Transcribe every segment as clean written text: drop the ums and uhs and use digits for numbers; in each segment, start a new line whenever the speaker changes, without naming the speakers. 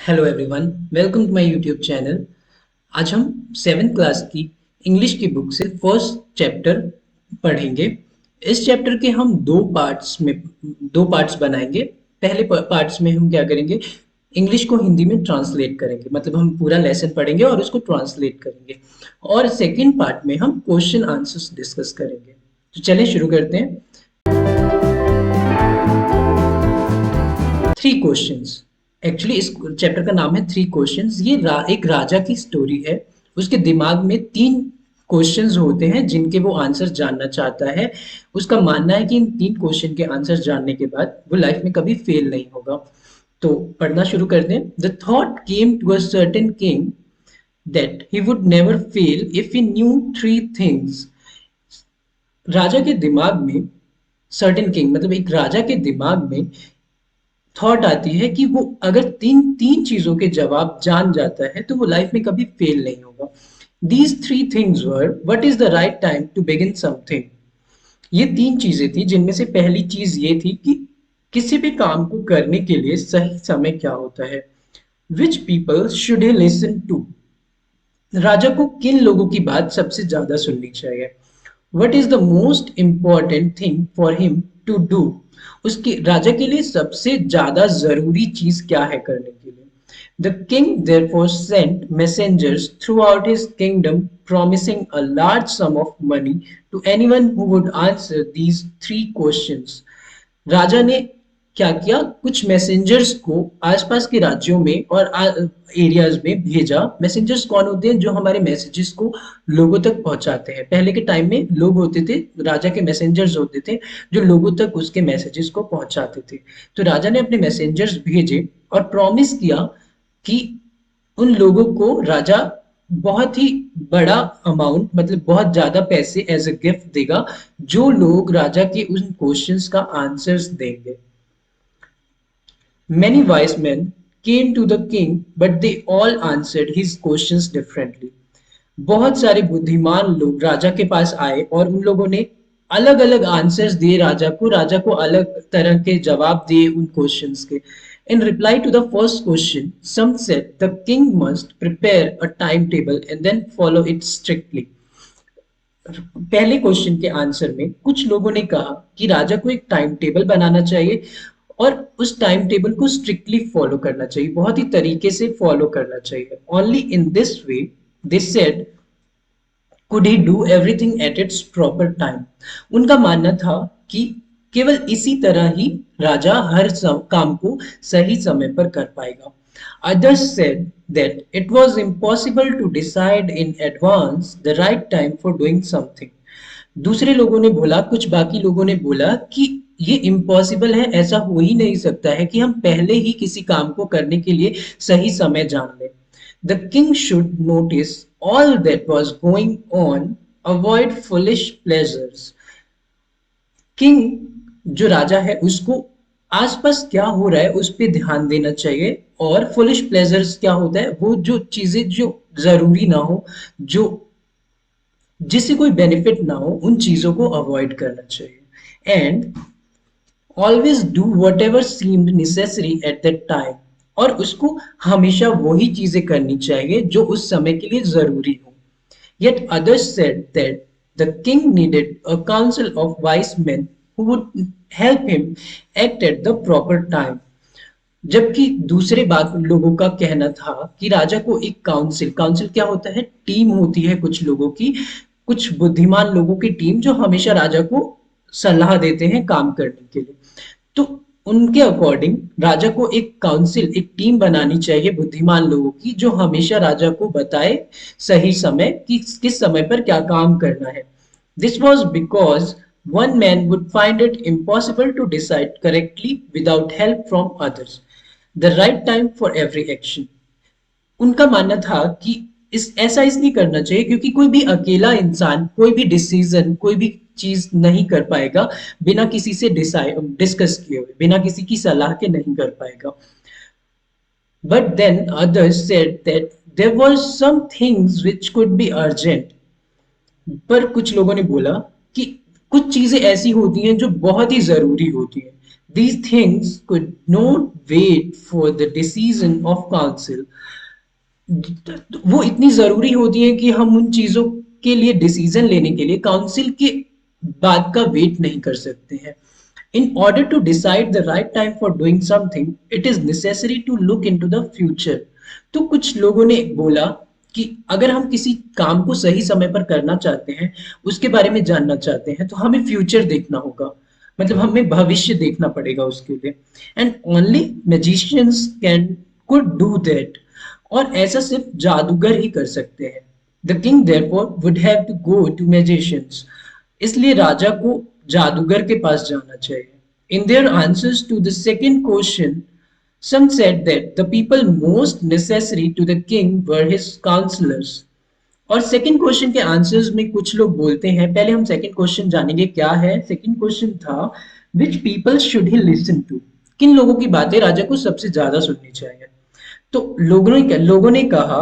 Hello everyone, welcome to my YouTube channel. आज हम 7th class की इंग्लिश की बुक से फर्स्ट चैप्टर पढ़ेंगे। इस चैप्टर के हम दो पार्ट्स बनाएंगे। पहले पार्ट्स में हम क्या करेंगे, इंग्लिश को हिंदी में ट्रांसलेट करेंगे, मतलब हम पूरा लेसन पढ़ेंगे और उसको ट्रांसलेट करेंगे। और सेकंड पार्ट में हम क्वेश्चन आंसर्स डिस्कस करेंगे। तो चलिए शुरू करते हैं। थ्री क्वेश्चंस, एक्चुअली इस चैप्टर का नाम है थ्री क्वेश्चंस। ये एक राजा की स्टोरी है। उसके दिमाग में तीन क्वेश्चंस होते हैं जिनके वो आंसर जानना चाहता है। उसका मानना है कि इन तीन क्वेश्चन के आंसर जानने के बाद वो लाइफ में कभी फेल नहीं होगा। तो पढ़ना शुरू करते हैं। The thought came to a certain king that he would never fail if he knew three things. राजा के दिमाग में, सर्टेन किंग मतलब एक राजा के दिमाग में थॉट आती है कि वो अगर तीन तीन चीजों के जवाब जान जाता है तो वो लाइफ में कभी फेल नहीं होगा। These three things were what is the right time to begin something. ये तीन चीजें थी जिनमें से पहली चीज ये थी कि किसी भी काम को करने के लिए सही समय क्या होता है। Which people should he listen to. राजा को किन लोगों की बात सबसे ज्यादा सुननी चाहिए। What is the most important thing for him to do. उसके राजा के लिए सबसे ज्यादा जरूरी चीज क्या है करने के लिए। The king therefore sent messengers throughout his kingdom promising a large sum of money to anyone who would answer these three questions. राजा ने क्या किया, कुछ मैसेंजर्स को आसपास के राज्यों में और एरियाज में भेजा। मैसेंजर्स कौन होते हैं? जो हमारे मैसेजेस को लोगों तक पहुंचाते हैं। पहले के टाइम में लोग होते थे, राजा के मैसेंजर्स होते थे जो लोगों तक उसके मैसेजेस को पहुंचाते थे। तो राजा ने अपने मैसेंजर्स भेजे और प्रॉमिस किया कि उन लोगों को राजा बहुत ही बड़ा अमाउंट, मतलब बहुत ज्यादा पैसे एज अ गिफ्ट देगा जो लोग राजा के उन क्वेश्चंस का आंसर्स देंगे। Many wise men came to the king, but they all answered his questions differently. बहुत सारे बुद्धिमान लोग राजा के पास आए और उन लोगों ने अलग अलग आंसर्स दिए राजा को अलग तरह के जवाब दिए उन क्वेश्चंस के। In reply to the first question, some said the king must prepare a timetable and then follow it strictly. पहले क्वेश्चन के आंसर में कुछ लोगों ने कहा कि राजा को एक टाइम टेबल बनाना चाहिए और उस टाइम टेबल को स्ट्रिक्टली फॉलो करना चाहिए, बहुत ही तरीके से फॉलो करना चाहिए। Only in this way they said could he do everything at its proper time. उनका मानना था कि केवल इसी तरह ही राजा हर काम को सही समय पर कर पाएगा। Others said that it was impossible to decide in advance the right time for doing something. दूसरे लोगों ने बोला, कुछ बाकी लोगों ने बोला कि ये इम्पॉसिबल है, ऐसा हो ही नहीं सकता है कि हम पहले ही किसी काम को करने के लिए सही समय जान लें। The king should notice all that was going on, avoid foolish pleasures. King जो राजा है उसको आसपास क्या हो रहा है उस पे ध्यान देना चाहिए, और फुलिश प्लेजर्स क्या होता है, वो जो चीजें जो जरूरी ना हो, जो जिससे कोई बेनिफिट ना हो, उन चीजों को अवॉइड करना चाहिए। And always do what ever seemed necessary at that time. और उसको हमेशा वही चीजें करनी चाहिए जो उस समय के लिए जरूरी हो। Yet others said that the king needed a council of wise men who would help him act at the proper time. जबकि दूसरे बात लोगों का कहना था कि राजा को एक काउंसिल, काउंसिल क्या होता है, टीम होती है कुछ लोगों की, कुछ बुद्धिमान लोगों की टीम जो हमेशा राजा को सलाह देते हैं काम करने के लिए। तो उनके अकॉर्डिंग राजा को एक काउंसिल, एक टीम बनानी चाहिए बुद्धिमान लोगों की जो हमेशा राजा को बताए सही समय कि किस समय पर क्या काम करना है। This was because one man would find it impossible to decide correctly without help from others. The right time for every action. उनका मानना था कि इस ऐसा इसलिए करना चाहिए क्योंकि कोई भी अकेला इंसान कोई भी डिसीजन, कोई भी चीज नहीं कर पाएगा बिना किसी से डिस्कस किए हुए, बिना किसी की सलाह के नहीं कर पाएगा। But then others said that there were some things which could be urgent. पर कुछ लोगों ने बोला कि कुछ चीजें ऐसी होती हैं जो बहुत ही जरूरी होती हैं। These things could not wait for the decision of council. वो इतनी जरूरी होती है कि हम उन चीजों के लिए डिसीजन लेने के लिए काउंसिल के बात का वेट नहीं कर सकते हैं. In order to decide the right time for doing something, it is necessary to look into the future. तो कुछ लोगों ने बोला कि अगर हम किसी काम को सही समय पर करना चाहते हैं, उसके बारे में जानना चाहते हैं, तो हमें फ्यूचर देखना होगा. मतलब हमें भविष्य देखना पड़ेगा उसके लिए. And only magicians can could do that. और ऐसा सिर्फ जादूगर ही कर सकते हैं. The king therefore would have to go to magicians. इसलिए राजा को जादूगर के पास जाना चाहिए. In their answers to the second question, some said that the people most necessary to the king were his counselors. और सेकंड क्वेश्चन के answers में कुछ लोग बोलते हैं. पहले हम सेकंड क्वेश्चन जानेंगे क्या है. सेकंड क्वेश्चन था which people should he listen to. किन लोगों की बातें राजा को सबसे ज्यादा सुननी चाहिए. तो लोगों ने कहा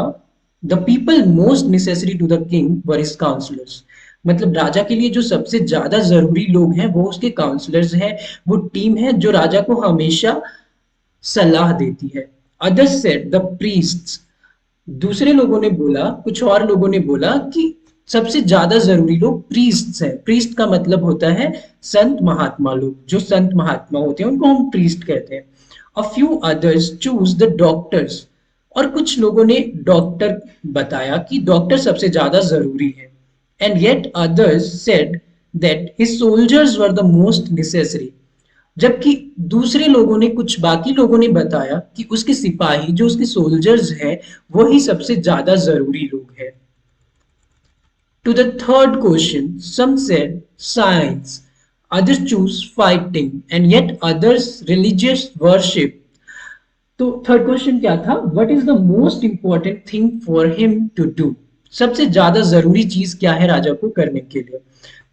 the people most necessary to the king were his counsellors. मतलब राजा के लिए जो सबसे ज्यादा जरूरी लोग हैं वो उसके काउंसलर्स हैं. वो टीम है जो राजा को हमेशा सलाह देती है. Others said the priests. दूसरे लोगों ने बोला, कुछ और लोगों ने बोला कि सबसे ज्यादा जरूरी लोग प्रीस्ट्स हैं. प्रीस्ट का मतलब होता है संत महात्मा लोग. जो संत महात्मा होते हैं उनको हम प्रीस्ट कहते हैं. A few others choose the doctors. और कुछ लोगों ने डॉक्टर बताया कि डॉक्टर सबसे ज्यादा जरूरी है. And yet others said that his soldiers were the most necessary. जबकि दूसरे लोगों ने, कुछ बाकी लोगों ने बताया कि उसके सिपाही, जो उसके सोल्जर्स हैं, वही सबसे ज्यादा जरूरी लोग हैं. To the third question, some said science, others choose fighting, and yet others religious worship. तो थर्ड क्वेश्चन क्या था? What is the most important thing for him to do. सबसे ज्यादा जरूरी चीज क्या है राजा को करने के लिए.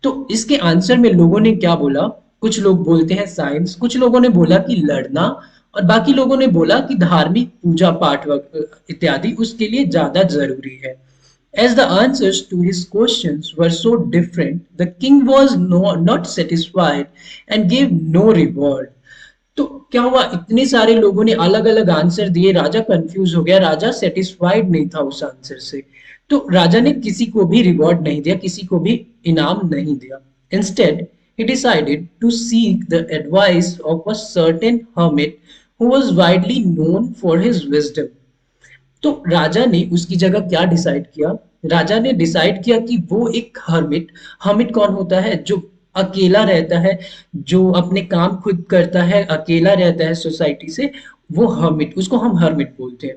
तो इसके आंसर में लोगों ने क्या बोला? कुछ लोग बोलते हैं साइंस, कुछ लोगों ने बोला कि लड़ना, और बाकी लोगों ने बोला कि धार्मिक पूजा पाठ इत्यादि उसके लिए ज्यादा जरूरी है. As the answers to his questions were so different, the king was not satisfied and gave no reward. तो क्या हुआ? इतने सारे लोगों ने अलग अलग आंसर दिए. राजा कंफ्यूज हो गया. राजा सेटिस्फाइड नहीं था उस आंसर से. तो राजा ने किसी को भी रिवॉर्ड नहीं दिया, किसी को भी इनाम नहीं दिया. Instead he decided to seek the advice of a certain hermit who was widely known for his wisdom. तो राजा ने उसकी जगह क्या डिसाइड किया? राजा ने डिसाइड किया कि वो एक हर्मिट. हर्मिट कौन होता है? जो अकेला रहता है, जो अपने काम खुद करता है, अकेला रहता है सोसाइटी से, वो हर्मिट, उसको हम हर्मिट बोलते हैं.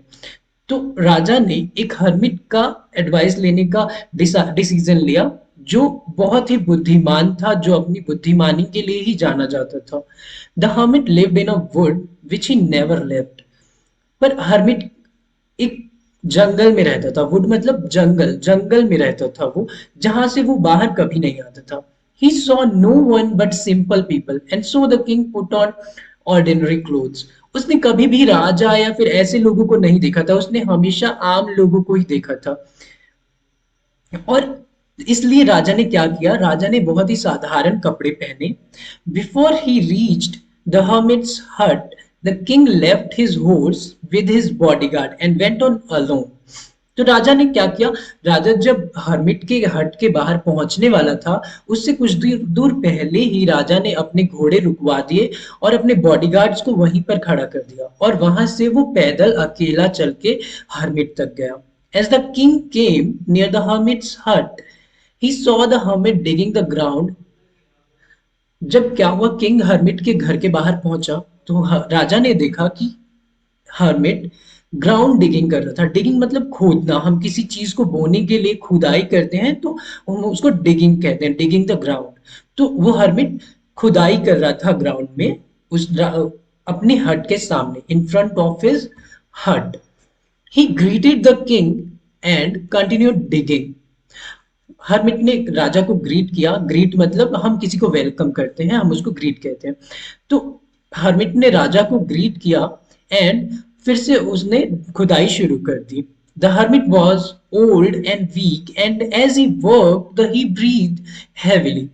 तो राजा ने एक हर्मिट का एडवाइस लेने का डिसीजन लिया, जो बहुत ही बुद्धिमान था, जो अपनी बुद्धिमानी के लिए ही जाना जाता था. The hermit lived in a would which he never left. पर हर्मिट एक जंगल में रहता था. वुड मतलब जंगल, जंगल में रहता था वो, जहां से वो बाहर कभी नहीं आता था. He saw no one but simple people and so the king put on ordinary clothes. उसने कभी भी राजा या फिर ऐसे लोगों को नहीं देखा था, उसने हमेशा आम लोगों को ही देखा था. और इसलिए राजा ने क्या किया? राजा ने बहुत ही साधारण कपड़े पहने. Before he reached the hermit's hut, the king left his horse with his bodyguard and went on alone. तो राजा ने क्या किया? राजा जब हर्मिट के हट के बाहर पहुंचने वाला था, उससे कुछ दूर दूर पहले ही राजा ने अपने घोड़े रुकवा दिए और अपने बॉडीगार्ड्स को वहीं पर खड़ा कर दिया, और वहां से वो पैदल अकेला चल के हर्मिट तक गया. As the king came near the hermit's hut, he saw the hermit digging the ground. जब क्या हुआ? किंग हर्मिट के घर के बाहर पहुंचा तो राजा ने देखा कि हर्मिट ग्राउंड डिगिंग कर रहा था. डिगिंग मतलब खोदना. हम किसी चीज को बोने के लिए खुदाई करते हैं तो हम उसको डिगिंग कहते हैं, डिगिंग द ग्राउंड. तो वो हर्मिट खुदाई कर रहा था ग्राउंड में, अपने हट के सामने, इन फ्रंट ऑफ हिज हट. ही greeted the king and continued digging. Hermit ने राजा को ग्रीट किया. ग्रीट मतलब हम किसी को वेलकम करते हैं, हम उसको ग्रीट कहते हैं. तो हर्मिट ने राजा को ग्रीट किया एंड फिर से उसने खुदाई शुरू कर दी. The hermit was old and weak and as he worked he breathed heavily.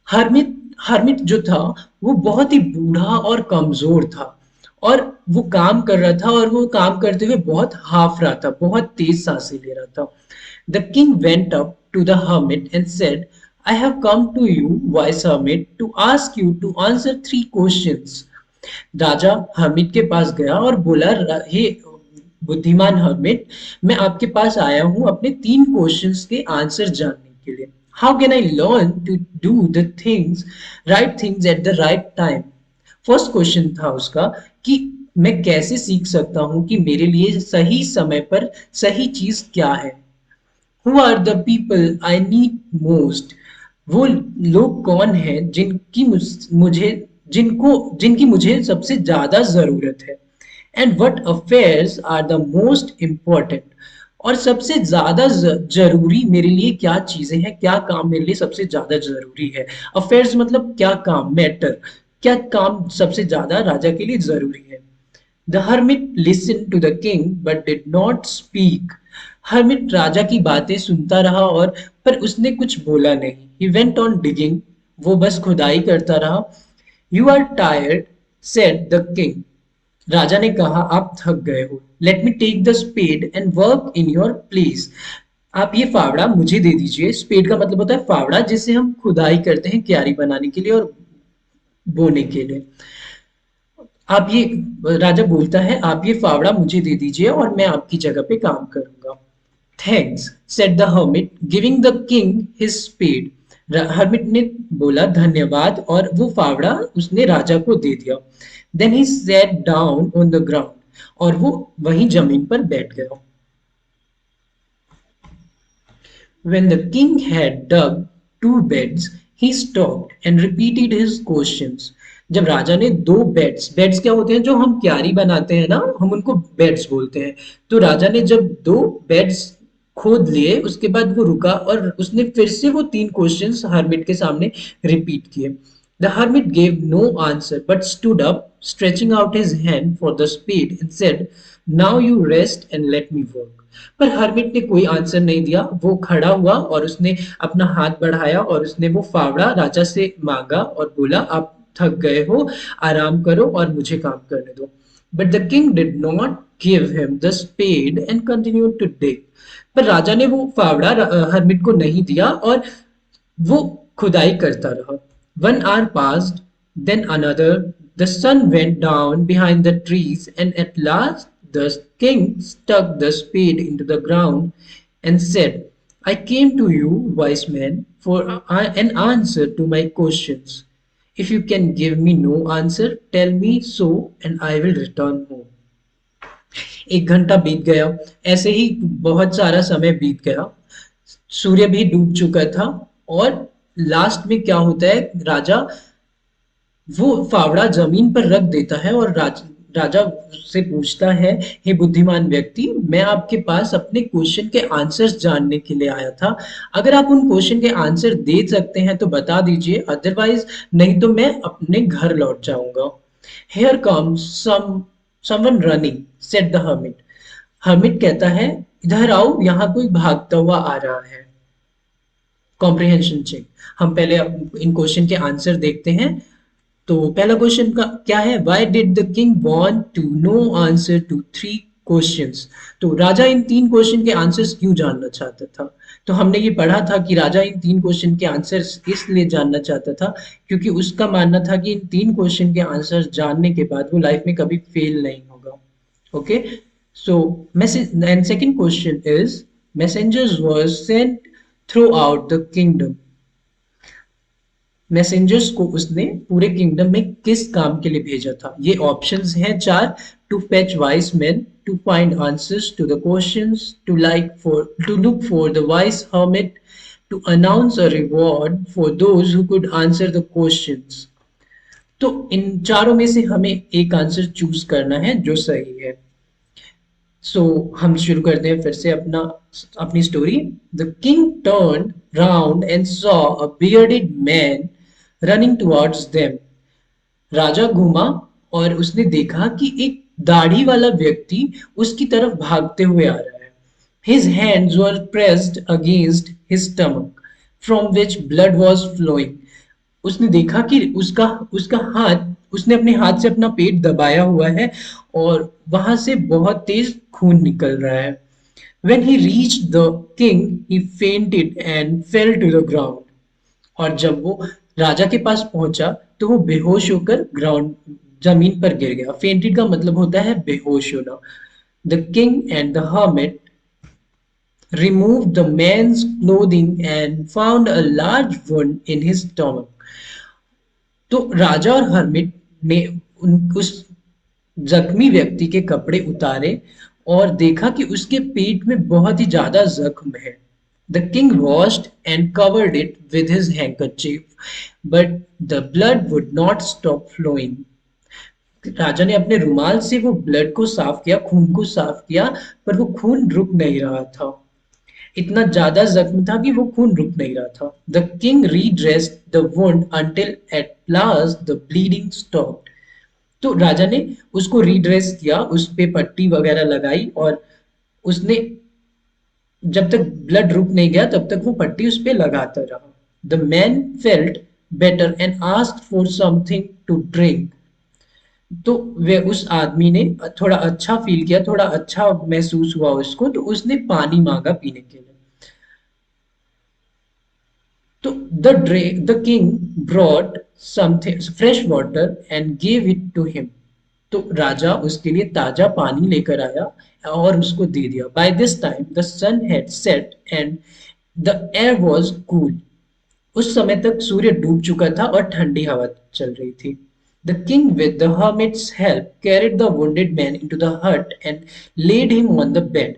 Hermit hermit जो था वो बहुत ही बूढ़ा और कमजोर था, और वो काम कर रहा था और वो काम करते हुए बहुत हाफ रहा था, बहुत तेज सांसें ले रहा था। The king went up to the hermit and said, I have come to you, wise hermit, to ask you to answer three questions. Raja hermit के पास गया और बोला, हे बुद्धिमान हर्मिट, मैं आपके पास आया हूं अपने तीन क्वेश्चंस के आंसर जानने के लिए। How can I learn to do the things, right things at the right time. First question था उसका कि मैं कैसे सीख सकता हूं कि मेरे लिए सही समय पर सही चीज क्या है। Who are the people I need most, वो लोग कौन हैं जिनकी मुझे जिनको जिनकी मुझे सबसे ज्यादा जरूरत है। And what affairs are the most important, और सबसे ज्यादा जरूरी मेरे लिए क्या चीजें हैं, क्या काम मेरे लिए सबसे ज्यादा जरूरी है। अफेयर्स मतलब क्या काम, मैटर, क्या काम सबसे ज्यादा राजा के लिए जरूरी है। The hermit listened to the king but did not speak. Hermit राजा की बातें सुनता रहा और पर उसने कुछ बोला नहीं। He went on digging. वो बस खुदाई करता रहा। You are tired, said the king. राजा ने कहा, आप थक गए हो। Let me take the spade and work in your place. आप ये फावड़ा मुझे दे दीजिए। स्पेड का मतलब होता है फावड़ा, जिससे हम खुदाई करते हैं क्यारी बनाने के लिए और बोने के लिए। आप ये राजा बोलता है, आप ये फावड़ा मुझे दे दीजिए और मैं आपकी जगह पे काम करूंगा। Thanks, said the hermit, giving the king his spade. Hermit ने बोला धन्यवाद, और वो फावड़ा उसने राजा को दे दिया। Then he sat down on the ground, और वो वहीं जमीन पर बैठ गया। When the king had dug two beds, he stopped and repeated his questions. जब राजा ने दो बेड्स, बेड्स क्या होते हैं, जो हम क्यारी बनाते हैं ना, हम उनको बेड्स बोलते हैं। तो राजा ने जब दो बेड्स खोद लिए, उसके बाद वो रुका और उसने फिर से वो तीन क्वेश्चंस हर्मिट के सामने रिपीट किए। The hermit gave no answer but stood up, stretching out his hand for the spade and said, Now you rest and let me work. पर हर्मिट ने कोई आंसर नहीं दिया। वो खड़ा हुआ और उसने अपना हाथ बढ़ाया और उसने वो फावड़ा राजा से मांगा और बोला, आप थक गए हो, आराम करो और मुझे काम करने दो। But the king did not give him the spade and continued to dig. पर राजा ने वो फावड़ा हर्मिट को नहीं दिया और वो खुदाई करता रहा। 1 hour passed, then another. The sun went down behind the trees, and at last the king stuck the spade into the ground and said, I came to you, wise man, for an answer to my questions. If you can give me no answer, tell me so, and I will return home. 1 घंटा बीत गया। ऐसे ही बहुत सारा समय बीत गया। सूर्य भी डूब चुका था, और लास्ट में क्या होता है, राजा वो फावड़ा जमीन पर रख देता है और राजा से पूछता है, हे बुद्धिमान व्यक्ति, मैं आपके पास अपने क्वेश्चन के आंसर्स जानने के लिए आया था। अगर आप उन क्वेश्चन के आंसर दे सकते हैं तो बता दीजिए, अदरवाइज नहीं तो मैं अपने घर लौट जाऊंगा। Here comes someone running, said the hermit. Hermit कहता है, इधर आओ, यहाँ कोई भागता हुआ आ रहा है। Comprehension check. हम पहले इन क्वेश्चन के आंसर देखते हैं। तो पहला क्वेश्चन का क्या है, why did the king want to know answer to three questions. तो राजा इन तीन क्वेश्चन के आंसर्स क्यों जानना चाहता था। तो हमने ये पढ़ा था कि राजा इन तीन क्वेश्चन के आंसर्स इसलिए जानना चाहता था क्योंकि उसका मानना था कि इन तीन क्वेश्चन के आंसर जानने के बाद वो लाइफ में कभी फेल नहीं होगा। Okay, so message and second question is, messengers were sent throughout the kingdom. Messengers को उसने पूरे किंगडम में किस काम के लिए भेजा था। ये ऑप्शंस हैं चार, to fetch wise men, to find answers to the questions, to look for the wise hermit, to announce a reward for those who could answer the questions. तो इन चारों में से हमें एक आंसर चूज करना है जो सही है। सो हम शुरू करते हैं फिर से अपनी story. The king turned round and saw a bearded man running towards them. राजा घूमा और उसने देखा कि एक दाढ़ी वाला व्यक्ति उसकी तरफ भागते हुए आ रहा है। His hands were pressed against his stomach, from which blood was flowing. उसने देखा कि उसका उसका हाथ उसने अपने हाथ से अपना पेट दबाया हुआ है और वहां से बहुत तेज खून निकल रहा है। When he reached the king, he fainted and fell to the ground. और जब वो राजा के पास पहुंचा तो वो बेहोश होकर ग्राउंड जमीन पर गिर गया। फेंटेड का मतलब होता है बेहोश होना। The king and the hermit removed the man's clothing and found a large wound in his stomach. तो राजा और हर्मिट ने उस जख्मी व्यक्ति के कपड़े उतारे और देखा कि उसके पेट में बहुत ही ज्यादा जख्म है। The king washed and covered it with his handkerchief, but the blood would not stop flowing. राजा ने अपने रुमाल से वो ब्लड को साफ किया, खून को साफ किया, पर वो खून रुक नहीं रहा था। इतना ज्यादा जख्म था कि वो खून रुक नहीं रहा था। The king redressed the wound until at last the bleeding stopped. तो राजा ने उसको रीड्रेस किया, उस पे पट्टी वगैरह लगाई और उसने जब तक ब्लड रुक नहीं गया तब तक वो पट्टी उस पे लगाता रहा। The man felt better and asked for something to drink. तो वे उस आदमी ने थोड़ा अच्छा फील किया, थोड़ा अच्छा महसूस हुआ उसको, तो उसने पानी मांगा पीने के लिए। तो the king brought something fresh water and give it to him. तो राजा उसके लिए ताजा पानी लेकर आया और उसको दे दिया। By this time the sun had set and the air was cool. उस समय तक सूर्य डूब चुका था और ठंडी हवा चल रही थी। The king with the hermit's help carried the wounded man into the hut and laid him on the bed.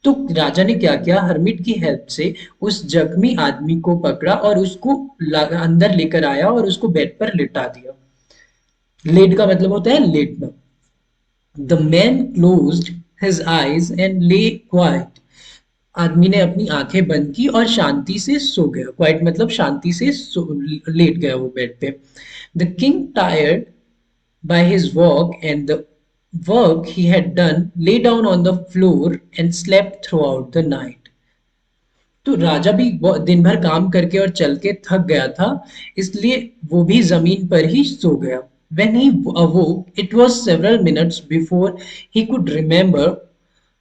तो राजा ने क्या किया, हर्मिट की हेल्प से उस जख्मी आदमी को पकड़ा और उसको अंदर लेकर आया और उसको बेड पर लिटा दिया। लेट का मतलब होता है लेटना। The man closed his eyes and ले क्वाइट। आदमी ने अपनी आंखें बंद की और शांति से सो गया। क्वाइट मतलब शांति से लेट गया वो बेड पे। The king tired by his work and the work he had done, lay down on the floor and slept throughout the night. तो राजा भी दिन भर काम करके और चल के थक गया था, इसलिए वो भी जमीन पर ही सो गया। When he awoke, it was several minutes before he could remember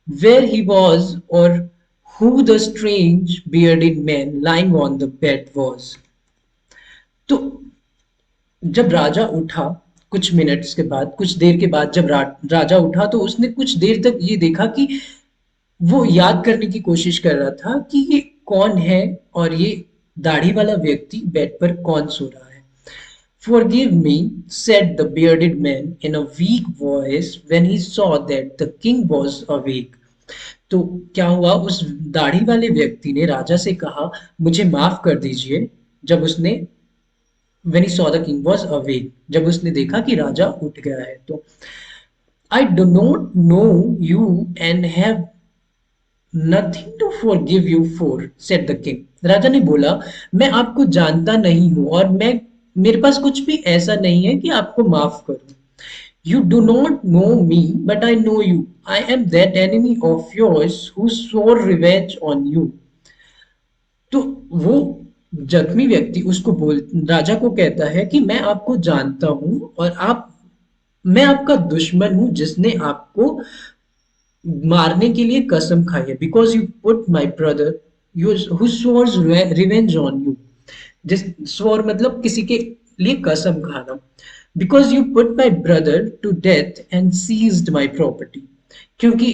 where he was or who the strange bearded man lying on the bed was. तो जब राजा उठा कुछ मिनट्स के बाद, कुछ देर के बाद जब राजा उठा तो उसने कुछ देर तक ये देखा कि वो याद करने की कोशिश कर रहा था कि ये कौन है और ये दाढ़ी वाला व्यक्ति बेड पर कौन सो रहा है। Forgive me, said the bearded man in a weak voice when he saw that the king was awake. तो क्या हुआ, उस दाढ़ी वाले व्यक्ति ने राजा से कहा, मुझे माफ कर दीजिए, जब उसने when he saw the king was awake, जब उसने देखा कि राजा उठ गया है। तो I do not know you and have nothing to forgive you for, said the king. राजा ने बोला, मैं आपको जानता नहीं हूं और मैं मेरे पास कुछ भी ऐसा नहीं है कि आपको माफ करूं। You do not know me, but I know you. I am that enemy of yours who swore revenge on you. तो वो जख्मी व्यक्ति उसको बोल राजा को कहता है कि मैं आपको जानता हूं और आप मैं आपका दुश्मन हूं जिसने आपको मारने के लिए कसम खाई है। Because you put my brother you who swore revenge on you. जिस स्वोर मतलब किसी के लिए कसम खाना। Because you put my brother to death and seized my property. क्योंकि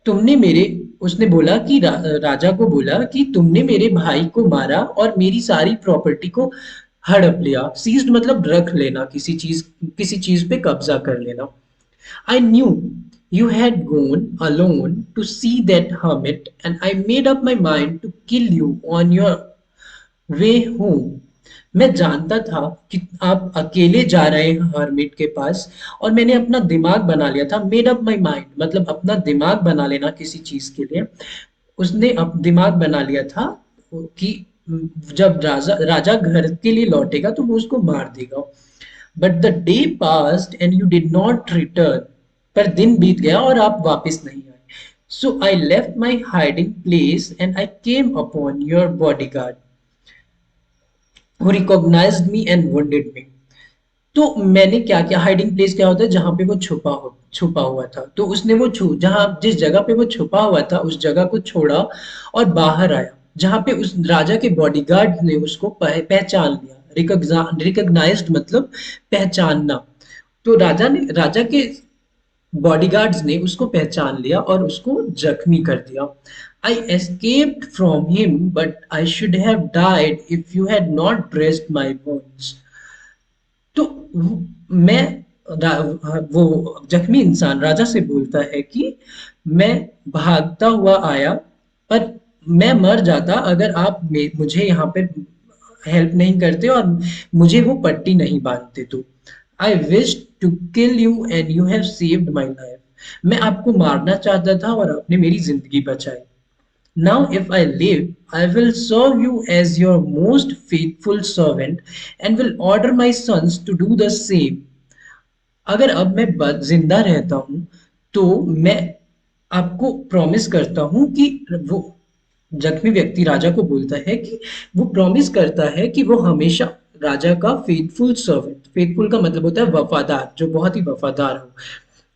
तुमने मेरे उसने बोला कि राजा को बोला कि तुमने मेरे भाई को मारा और मेरी सारी प्रॉपर्टी को हड़प लिया। सीज्ड मतलब रख लेना, किसी चीज पे कब्जा कर लेना। I knew you had gone alone to see that hermit, and I made up my mind to kill you on your way home. मैं जानता था कि आप अकेले जा रहे हैं हर्मिट के पास और मैंने अपना दिमाग बना लिया था। मेड अप माई माइंड मतलब अपना दिमाग बना लेना किसी चीज के लिए। उसने दिमाग बना लिया था कि जब राजा घर के लिए लौटेगा तो वो उसको मार देगा। But the day passed and you did not return. पर दिन बीत गया और आप वापस नहीं आए। So I left my hiding place and I came upon your bodyguard. who recognized me and wounded me. तो मैंने क्या किया, हाइडिंग प्लेस क्या होता है जहां पे वो छुपा हुआ था, तो उसने वो जहां जिस जगह पे वो छुपा हुआ था उस जगह को छोड़ा और बाहर आया, जहां पे उस राजा के बॉडीगार्ड ने उसको पहचान लिया। रिकॉग्नाइज्ड मतलब पहचानना। तो राजा के बॉडीगार्ड्स ने उसको पहचान लिया और उसको जख्मी कर दिया। I escaped from him but I should have died if you had not dressed my wounds. तो मैं वो जख्मी इंसान राजा से बोलता है कि मैं भागता हुआ आया, पर मैं मर जाता अगर आप मुझे यहाँ पे हेल्प नहीं करते और मुझे वो पट्टी नहीं बांधते। तो I wish to kill you and you have saved my life. मैं आपको मारना चाहता था और आपने मेरी जिंदगी बचाई। Now, if I live, I will serve you as your most faithful servant and will order my sons to do the same. अगर अब मैं जिंदा रहता हूं तो मैं आपको प्रॉमिस करता हूं कि वो जख्मी व्यक्ति राजा को बोलता है कि वो प्रॉमिस करता है कि वो हमेशा राजा का फेथफुल सर्वेंट, फेथफुल का मतलब होता है वफादार, जो बहुत ही वफादार हो,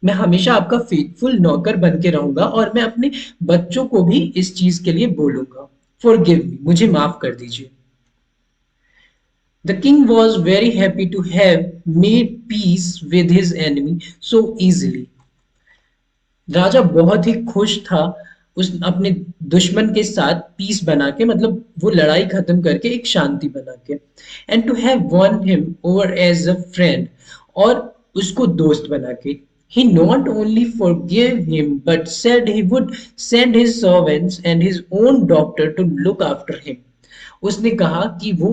मैं हमेशा आपका फेथफुल नौकर बन के रहूंगा और मैं अपने बच्चों को भी इस चीज के लिए बोलूंगा। फॉरगिव मी, मुझे माफ कर दीजिए। The king was very happy to have made peace with his enemy so easily. राजा बहुत ही खुश था उस अपने दुश्मन के साथ पीस बना के, मतलब वो लड़ाई खत्म करके एक शांति बना के, and to have won him over as a friend, और उसको दोस्त बना के। He not only forgave him but said he would send his servants and his own doctor to look after him. उसने कहा कि वो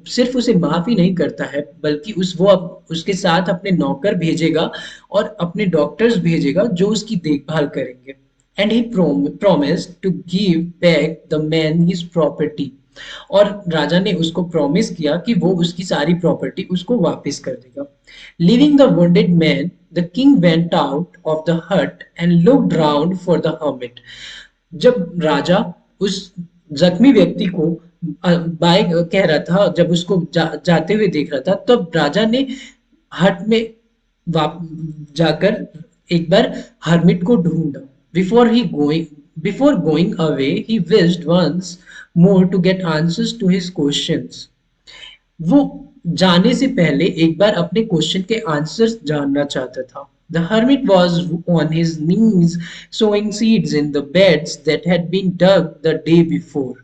सिर्फ उसे माफ ही नहीं करता है बल्कि वो अब उसके साथ अपने नौकर भेजेगा और अपने डॉक्टर्स भेजेगा जो उसकी देखभाल करेंगे। And he promised to give back the man his property, और राजा ने उसको प्रॉमिस किया कि वो उसकी सारी प्रॉपर्टी उसको वापस कर देगा। Leaving the wounded man, the king went out of the hut and looked round for the hermit. जब राजा उस जख्मी व्यक्ति को बाय कह रहा था, जब उसको जाते हुए देख रहा था, तब राजा ने हट में जाकर एक बार हर्मिट को ढूंढा। Before going away he wished once more to get answers to his questions. वो जाने से पहले एक बार अपने क्वेश्चन के आंसर्स जानना चाहता था। The hermit was on his knees sowing seeds in the beds that had been dug the day before.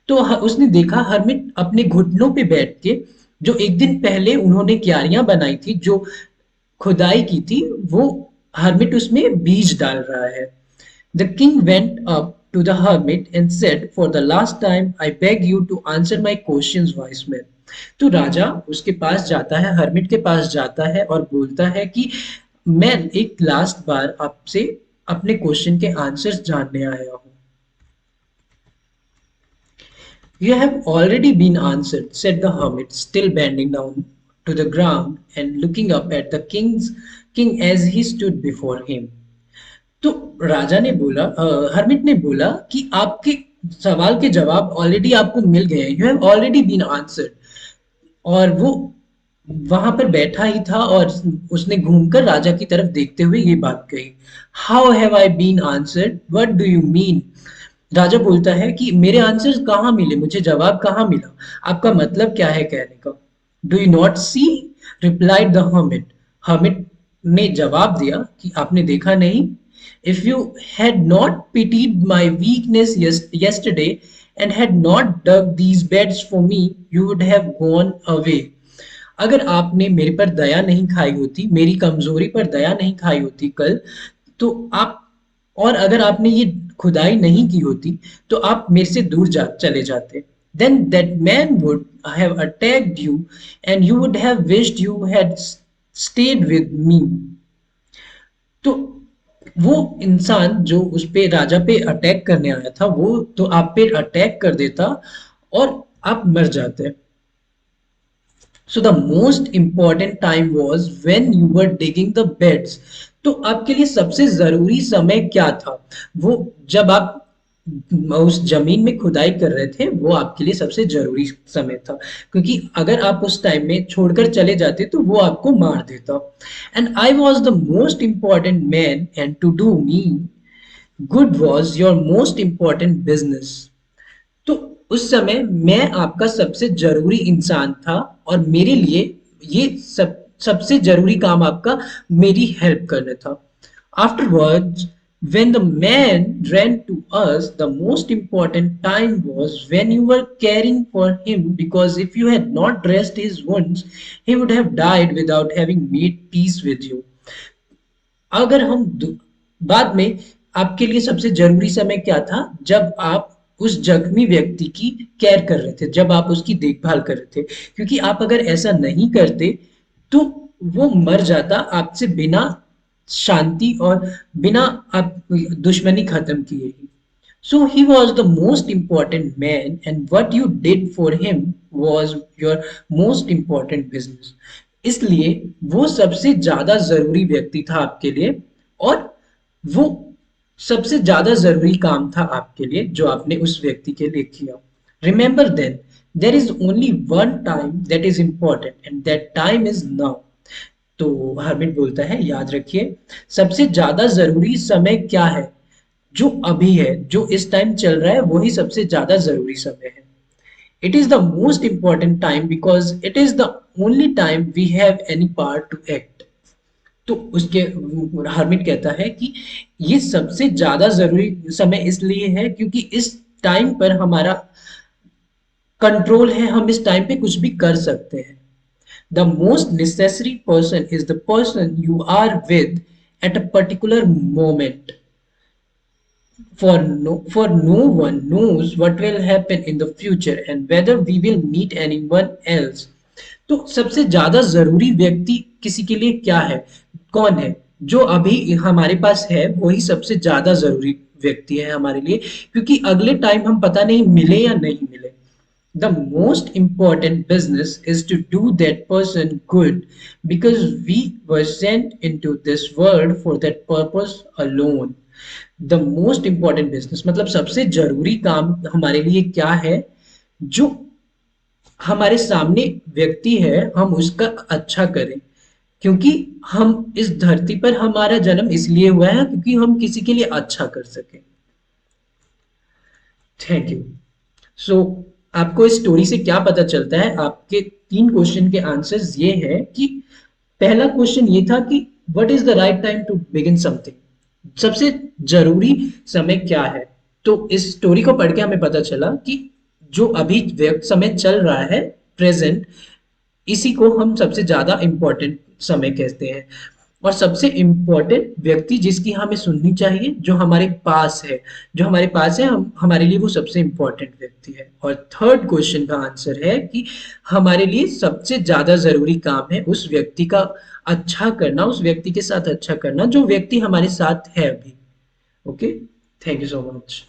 तो उसने देखा हर्मिट अपने घुटनों पे बैठ के, जो एक दिन पहले उन्होंने क्यारियां बनाई थी, जो खुदाई की थी, वो हर्मिट उसमें बीज डाल रहा है। The king went up to the hermit and said, "For the last time, I beg you to answer my questions, wise man." तो राजा उसके पास जाता है, हर्मिट के पास जाता है और बोलता है कि मैं एक लास्ट बार आपसे अपने क्वेश्चन के आंसर्स जानने आया हूँ। You have already been answered, said the hermit, still bending down to the ground and looking up at the king as he stood before him. तो राजा ने बोला, हर्मिट ने बोला कि आपके सवाल के जवाब ऑलरेडी आपको मिल गए हैं, you have already been answered. और वो वहां पर बैठा ही था और उसने घूमकर राजा की तरफ देखते हुए ये बात कही। How have I been answered, what do you mean? राजा बोलता है कि मेरे आंसर्स कहाँ मिले, मुझे जवाब कहाँ मिला, आपका मतलब क्या है कहने का? Do you not see, replied the hermit. Hermit ने जवाब दिया कि आपने देखा नहीं? If you had not pitied my weakness yesterday and had not dug these beds for me, you would have gone away. अगर आपने मेरे पर दया नहीं खाई होती, मेरी कमजोरी पर दया नहीं खाई होती कल, तो आप, और अगर आपने ये खुदाई नहीं की होती तो आप मेरे से दूर चले जाते। Then that man would have attacked you and you would have wished you had stayed with me. तो वो इंसान जो उस पे राजा पे अटैक करने आया था, वो तो आप पे अटैक कर देता और आप मर जाते। So the most important time was when you were digging the beds. तो आपके लिए सबसे जरूरी समय क्या था? वो जब आप उस जमीन में खुदाई कर रहे थे वो आपके लिए सबसे जरूरी समय था, क्योंकि अगर आप उस टाइम में छोड़कर चले जाते तो वो आपको मार देता। And I was the most important man and to do me good was your most important business. तो उस समय मैं आपका सबसे जरूरी इंसान था और मेरे लिए ये सबसे जरूरी काम आपका मेरी हेल्प करना था। Afterwards, when the man ran to us, the most important time was when you were caring for him, because if you had not dressed his wounds, he would have died without having made peace with you. अगर हम बाद में, आपके लिए सबसे जरूरी समय क्या था? जब आप उस जख्मी व्यक्ति की केयर कर रहे थे, जब आप उसकी देखभाल कर रहे थे, क्योंकि आप अगर ऐसा नहीं करते तो वो मर जाता आपसे बिना शांति और बिना आप दुश्मनी खत्म किए ही। So he was the most important man, and what you did for him was your most important business. इसलिए वो सबसे ज्यादा जरूरी व्यक्ति था आपके लिए, और वो सबसे ज्यादा जरूरी काम था आपके लिए जो आपने उस व्यक्ति के लिए किया। Remember then, there is only one time that is important, and that time is now. तो हर्मिट बोलता है, याद रखिए सबसे ज्यादा जरूरी समय क्या है? जो अभी है, जो इस टाइम चल रहा है, वही सबसे ज्यादा जरूरी समय है। It is the most important time because it is the only time we have any power to act. तो उसके हर्मिट कहता है कि ये सबसे ज्यादा जरूरी समय इसलिए है क्योंकि इस टाइम पर हमारा कंट्रोल है, हम इस टाइम पे कुछ भी कर सकते हैं। The most necessary person is the person you are with at a particular moment, for no one knows what will happen in the future and whether we will meet anyone else. तो सबसे ज्यादा जरूरी व्यक्ति किसी के लिए क्या है, कौन है? जो अभी हमारे पास है वही सबसे ज्यादा जरूरी व्यक्ति है हमारे लिए, क्योंकि अगले टाइम हम पता नहीं मिले या नहीं मिले। The most important business is to do that person good, because we were sent into this world for that purpose alone. The most important business मतलब सबसे जरूरी काम हमारे लिए क्या है? जो हमारे सामने व्यक्ति है हम उसका अच्छा करें, क्योंकि हम इस धरती पर हमारा जन्म इसलिए हुआ है क्योंकि हम किसी के लिए अच्छा कर सकें। Thank you. सो आपको इस स्टोरी से क्या पता चलता है? आपके 3 क्वेश्चन के आंसर्स ये हैं कि पहला क्वेश्चन ये था कि what is the right time to begin something, सबसे जरूरी समय क्या है? तो इस स्टोरी को पढ़ के हमें पता चला कि जो अभी समय चल रहा है, प्रेजेंट, इसी को हम सबसे ज्यादा इंपॉर्टेंट समय कहते हैं। और सबसे इंपॉर्टेंट व्यक्ति जिसकी हमें सुननी चाहिए, जो हमारे पास है, जो हमारे पास है, हम हमारे लिए वो सबसे इंपॉर्टेंट व्यक्ति है। और थर्ड क्वेश्चन का आंसर है कि हमारे लिए सबसे ज्यादा जरूरी काम है उस व्यक्ति का अच्छा करना, उस व्यक्ति के साथ अच्छा करना जो व्यक्ति हमारे साथ है अभी। Okay, thank you so much.